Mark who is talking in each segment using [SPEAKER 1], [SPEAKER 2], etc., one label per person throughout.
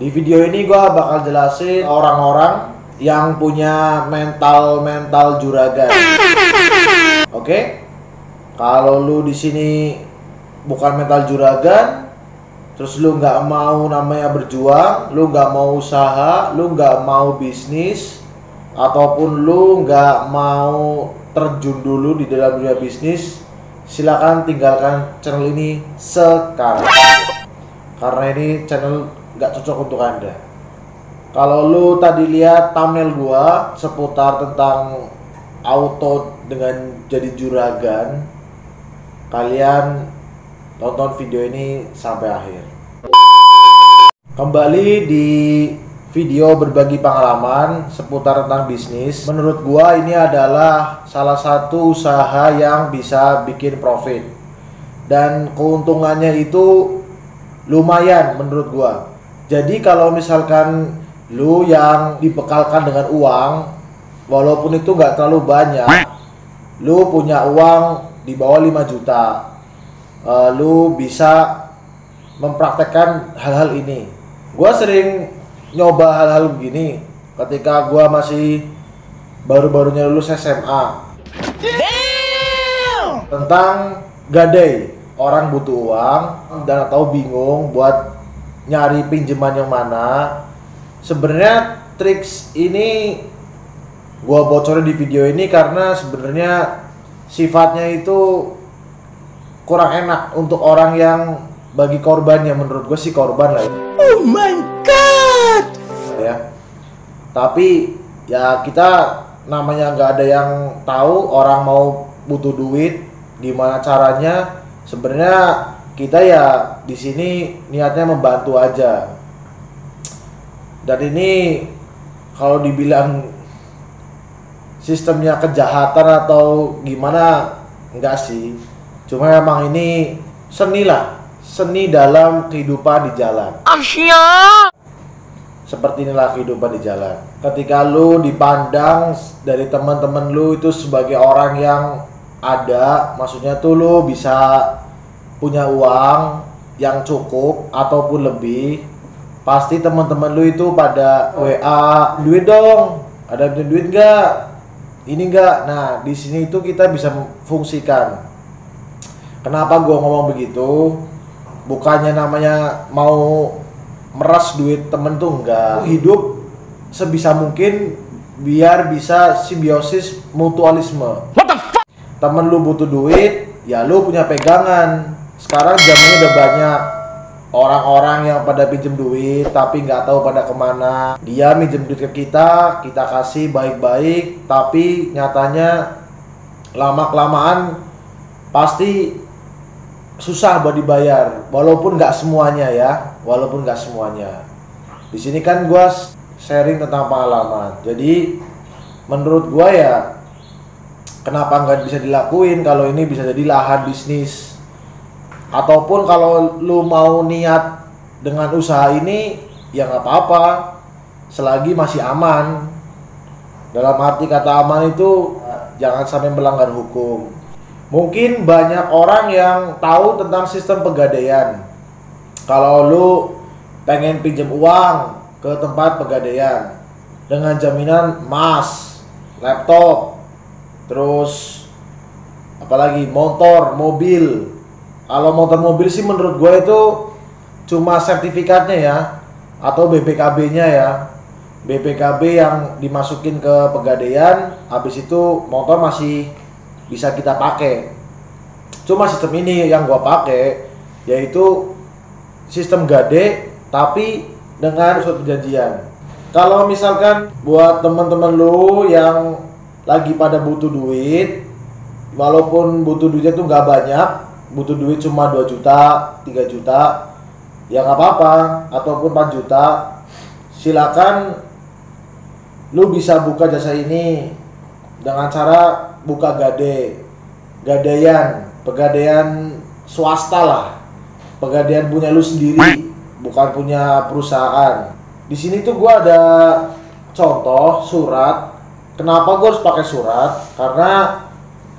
[SPEAKER 1] Di video ini gue bakal jelasin orang-orang yang punya mental juragan. Oke? Kalau lu di sini bukan mental juragan, terus lu nggak mau namanya berjuang, lu nggak mau usaha, lu nggak mau bisnis, ataupun lu nggak mau terjun dulu di dalam dunia bisnis, silakan tinggalkan channel ini sekarang. Karena ini channel nggak cocok untuk Anda. Kalau lu tadi lihat thumbnail gua seputar tentang auto dengan jadi juragan, kalian tonton video ini sampai akhir. Kembali di video berbagi pengalaman seputar tentang bisnis. Menurut gua ini adalah salah satu usaha yang bisa bikin profit, dan keuntungannya itu lumayan menurut gua. Jadi kalau misalkan lu yang dibekalkan dengan uang, walaupun itu nggak terlalu banyak, lu punya uang di bawah 5 juta, lu bisa mempraktekkan hal-hal ini. Gua sering nyoba hal-hal begini ketika gua masih baru-barunya lulus SMA. Tentang gadai, orang butuh uang dan atau bingung buat nyari pinjaman yang mana. Sebenarnya triks ini gua bocorin di video ini karena sebenarnya sifatnya itu kurang enak untuk orang yang bagi korban, yang menurut gue sih korban lah.
[SPEAKER 2] Oh my god.
[SPEAKER 1] Ya. Tapi ya kita namanya nggak ada yang tahu orang mau butuh duit gimana caranya. Sebenarnya kita ya di sini niatnya membantu aja. Dan ini kalau dibilang sistemnya kejahatan atau gimana, enggak sih. Cuma emang ini seni lah, seni dalam kehidupan di jalan.
[SPEAKER 2] Asia.
[SPEAKER 1] Seperti inilah kehidupan di jalan. Ketika lu dipandang dari teman-teman lu itu sebagai orang yang ada, maksudnya tuh lu bisa punya uang yang cukup ataupun lebih, pasti teman-teman lu itu pada WA, duit dong, ada duit nggak? Ini enggak. Nah, di sini itu kita bisa fungsikan. Kenapa gua ngomong begitu? Bukannya namanya mau meras duit temen tuh enggak. Hidup sebisa mungkin biar bisa simbiosis mutualisme.
[SPEAKER 2] What the fuck?
[SPEAKER 1] Temen lu butuh duit, ya lu punya pegangan. Sekarang zamannya udah banyak orang-orang yang pada pinjem duit tapi nggak tahu pada kemana. Dia minjem duit ke kita, kita kasih baik-baik, tapi nyatanya lama-kelamaan pasti susah buat dibayar. Walaupun nggak semuanya ya, walaupun nggak semuanya. Di sini kan gua sharing tentang pengalaman. Jadi menurut gua ya, kenapa nggak bisa dilakuin kalau ini bisa jadi lahan bisnis. Ataupun kalau lu mau niat dengan usaha ini, ya nggak apa-apa, selagi masih aman. Dalam arti kata aman itu jangan sampai melanggar hukum. Mungkin banyak orang yang tahu tentang sistem pegadaian. Kalau lu pengen pinjam uang ke tempat pegadaian dengan jaminan emas, laptop, terus apalagi motor, mobil. Kalau motor mobil sih menurut gue itu cuma sertifikatnya ya, atau BPKB-nya ya. BPKB yang dimasukin ke pegadaian, habis itu motor masih bisa kita pakai. Cuma sistem ini yang gue pakai, yaitu sistem gade tapi dengan suatu perjanjian. Kalau misalkan buat teman-teman lu yang lagi pada butuh duit, walaupun butuh duitnya tuh nggak banyak, butuh duit cuma 2 juta, 3 juta, ya nggak apa-apa, ataupun 4 juta, silakan lu bisa buka jasa ini dengan cara buka gadaian, pegadaian swasta lah, pegadaian punya lu sendiri, bukan punya perusahaan. Di sini tuh gua ada contoh surat. Kenapa gua harus pakai surat? Karena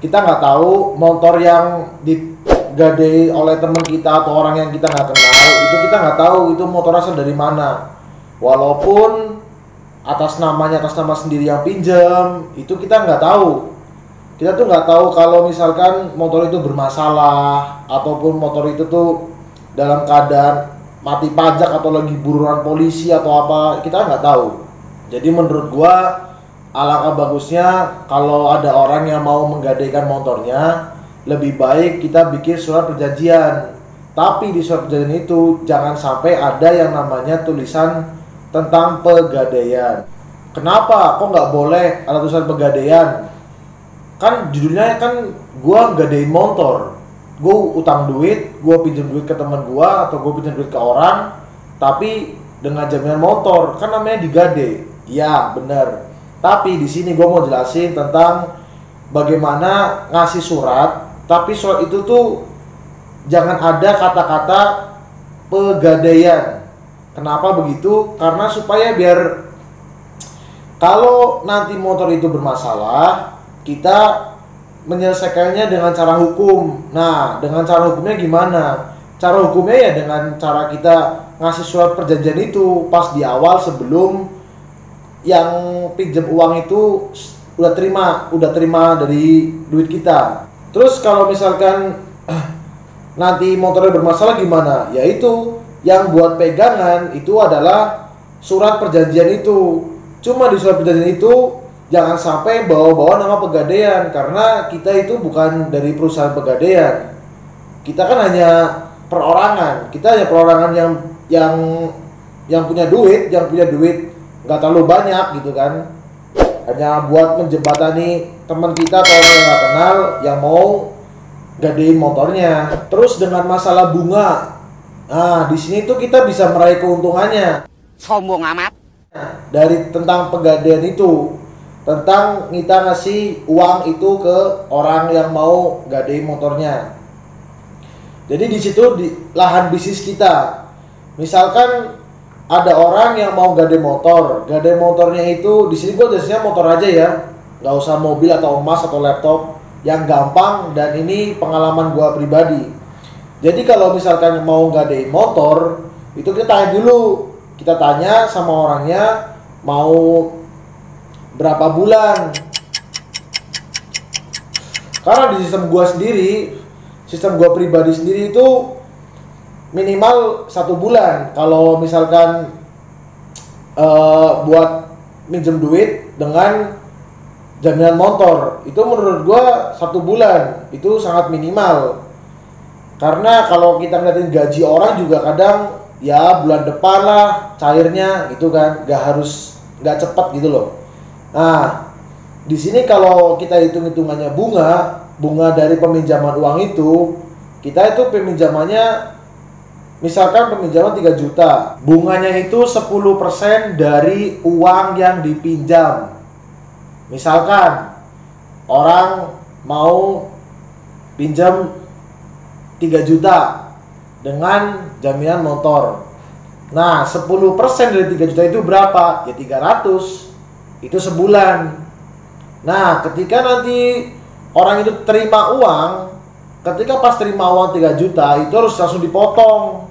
[SPEAKER 1] kita nggak tahu motor yang digadai oleh teman kita atau orang yang kita nggak kenal, itu kita nggak tahu itu motor asal dari mana. Walaupun atas nama sendiri yang pinjam, itu kita nggak tahu. Kita tuh nggak tahu kalau misalkan motor itu bermasalah ataupun motor itu tuh dalam keadaan mati pajak atau lagi buruan polisi atau apa, kita nggak tahu. Jadi menurut gua alangkah bagusnya kalau ada orang yang mau menggadaikan motornya, lebih baik kita bikin surat perjanjian. Tapi di surat perjanjian itu jangan sampai ada yang namanya tulisan tentang pegadaian. Kenapa? Kok nggak boleh ada tulisan pegadaian? Kan judulnya kan gua gadein motor, gua utang duit, gua pinjam duit ke teman gua atau gua pinjam duit ke orang, tapi dengan jaminan motor, kan namanya digade. Ya bener. Tapi di sini gua mau jelasin tentang bagaimana ngasih surat, tapi surat itu tuh jangan ada kata-kata pegadaian. Kenapa begitu? Karena supaya biar kalau nanti motor itu bermasalah, kita menyelesaikannya dengan cara hukum. Nah, dengan cara hukumnya gimana? Cara hukumnya ya dengan cara kita ngasih surat perjanjian itu pas di awal sebelum yang pinjam uang itu udah terima dari duit kita. Terus kalau misalkan nanti motornya bermasalah gimana? Yaitu yang buat pegangan itu adalah surat perjanjian itu. Cuma di surat perjanjian itu jangan sampai bawa-bawa nama pegadaian, karena kita itu bukan dari perusahaan pegadaian. Kita kan hanya perorangan. Kita hanya perorangan yang punya duit nggak terlalu banyak gitu kan. Hanya buat menjembatani teman kita atau orang yang nggak kenal yang mau gadein motornya. Terus dengan masalah bunga, nah di sini tuh kita bisa meraih keuntungannya.
[SPEAKER 2] Sombong amat.
[SPEAKER 1] Dari tentang pegadaian itu, tentang kita ngasih uang itu ke orang yang mau gadein motornya. Jadi di situ di lahan bisnis kita, misalkan ada orang yang mau gadein motornya itu di sini gue biasanya motor aja ya, nggak usah mobil atau emas atau laptop, yang gampang dan ini pengalaman gue pribadi. Jadi kalau misalkan mau gadein motor itu kita tanya dulu. Kita tanya sama orangnya mau berapa bulan. Karena di sistem gua pribadi sendiri itu minimal 1 bulan. Kalau misalkan buat minjem duit dengan jaminan motor, itu menurut gua 1 bulan itu sangat minimal. Karena kalau kita ngeliatin gaji orang juga kadang ya bulan depan lah cairnya gitu kan, nggak cepat gitu loh. Nah di sini kalau kita hitung-hitungannya bunga dari peminjaman uang itu, kita itu peminjamannya misalkan peminjaman 3 juta, bunganya itu 10% dari uang yang dipinjam. Misalkan orang mau pinjam 3 juta dengan jaminan motor. Nah, 10% dari 3 juta itu berapa? Ya 300. Itu sebulan. Nah, ketika nanti orang itu terima uang, ketika pas terima uang 3 juta, itu harus langsung dipotong.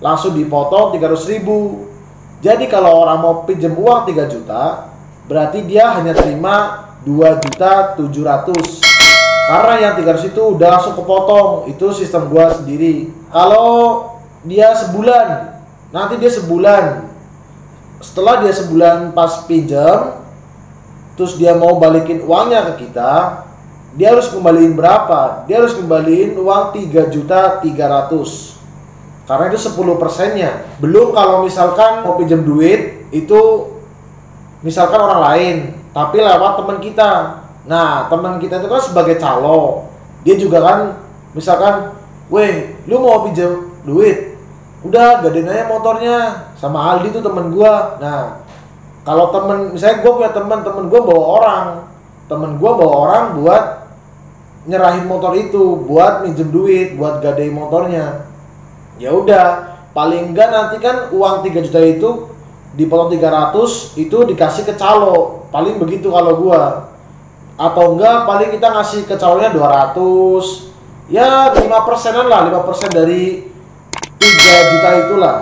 [SPEAKER 1] Langsung dipotong 300 ribu. Jadi kalau orang mau pinjam uang 3 juta, berarti dia hanya terima 2.700.000. Karena yang 300 itu udah langsung kepotong. Itu sistem gua sendiri. Kalau dia sebulan, nanti dia sebulan. Setelah dia sebulan pas pinjam, terus dia mau balikin uangnya ke kita, dia harus kembaliin berapa? Dia harus kembaliin uang 3.300.000. Karena itu 10%-nya. Belum kalau misalkan mau pinjam duit itu misalkan orang lain, tapi lewat teman kita. Nah, teman kita itu kan sebagai calo. Dia juga kan misalkan, "Weh, lu mau pinjam duit? Udah, gadein aja motornya sama Aldi tuh temen gua." Nah, kalau misalnya gua punya temen gua bawa orang buat nyerahin motor itu, buat minjem duit, buat gadein motornya. Ya udah, paling enggak nanti kan uang 3 juta itu dipotong 300 itu dikasih ke calo. Paling begitu kalau gua. Atau enggak paling kita ngasih ke calonya 200. Ya 5%-an lah, 5% dari 3 juta itulah.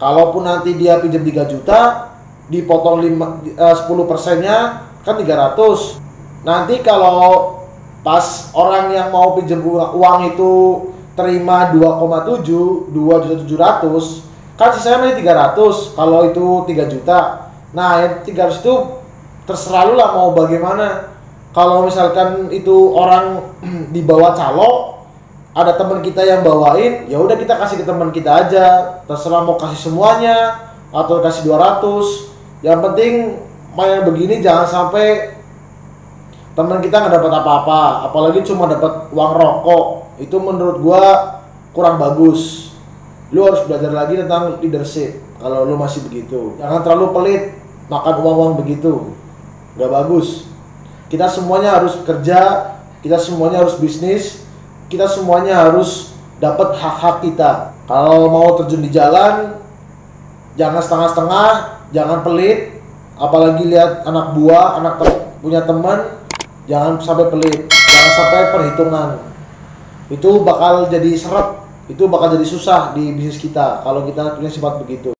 [SPEAKER 1] Kalaupun nanti dia pinjam 3 juta, dipotong 10%-nya kan 300. Nanti kalau pas orang yang mau pinjam uang itu terima 2,7, 2.700.000, kan sisanya masih 300 kalau itu 3 juta. Nah, yang 300 itu terserah lu lah mau bagaimana. Kalau misalkan itu orang dibawa calo, ada teman kita yang bawain, ya udah kita kasih ke teman kita aja. Terserah mau kasih semuanya atau kasih 200. Yang penting main begini jangan sampai teman kita nggak dapat apa-apa, apalagi cuma dapat uang rokok. Itu menurut gua kurang bagus. Lu harus belajar lagi tentang leadership kalau lu masih begitu. Jangan terlalu pelit makan uang-uang begitu, nggak bagus. Kita semuanya harus kerja, kita semuanya harus bisnis, kita semuanya harus dapat hak-hak kita. Kalau mau terjun di jalan, jangan setengah-setengah, jangan pelit. Apalagi lihat anak buah, punya teman, jangan sampai pelit, jangan sampai perhitungan. Itu bakal jadi seret, itu bakal jadi susah di bisnis kita kalau kita punya sifat begitu.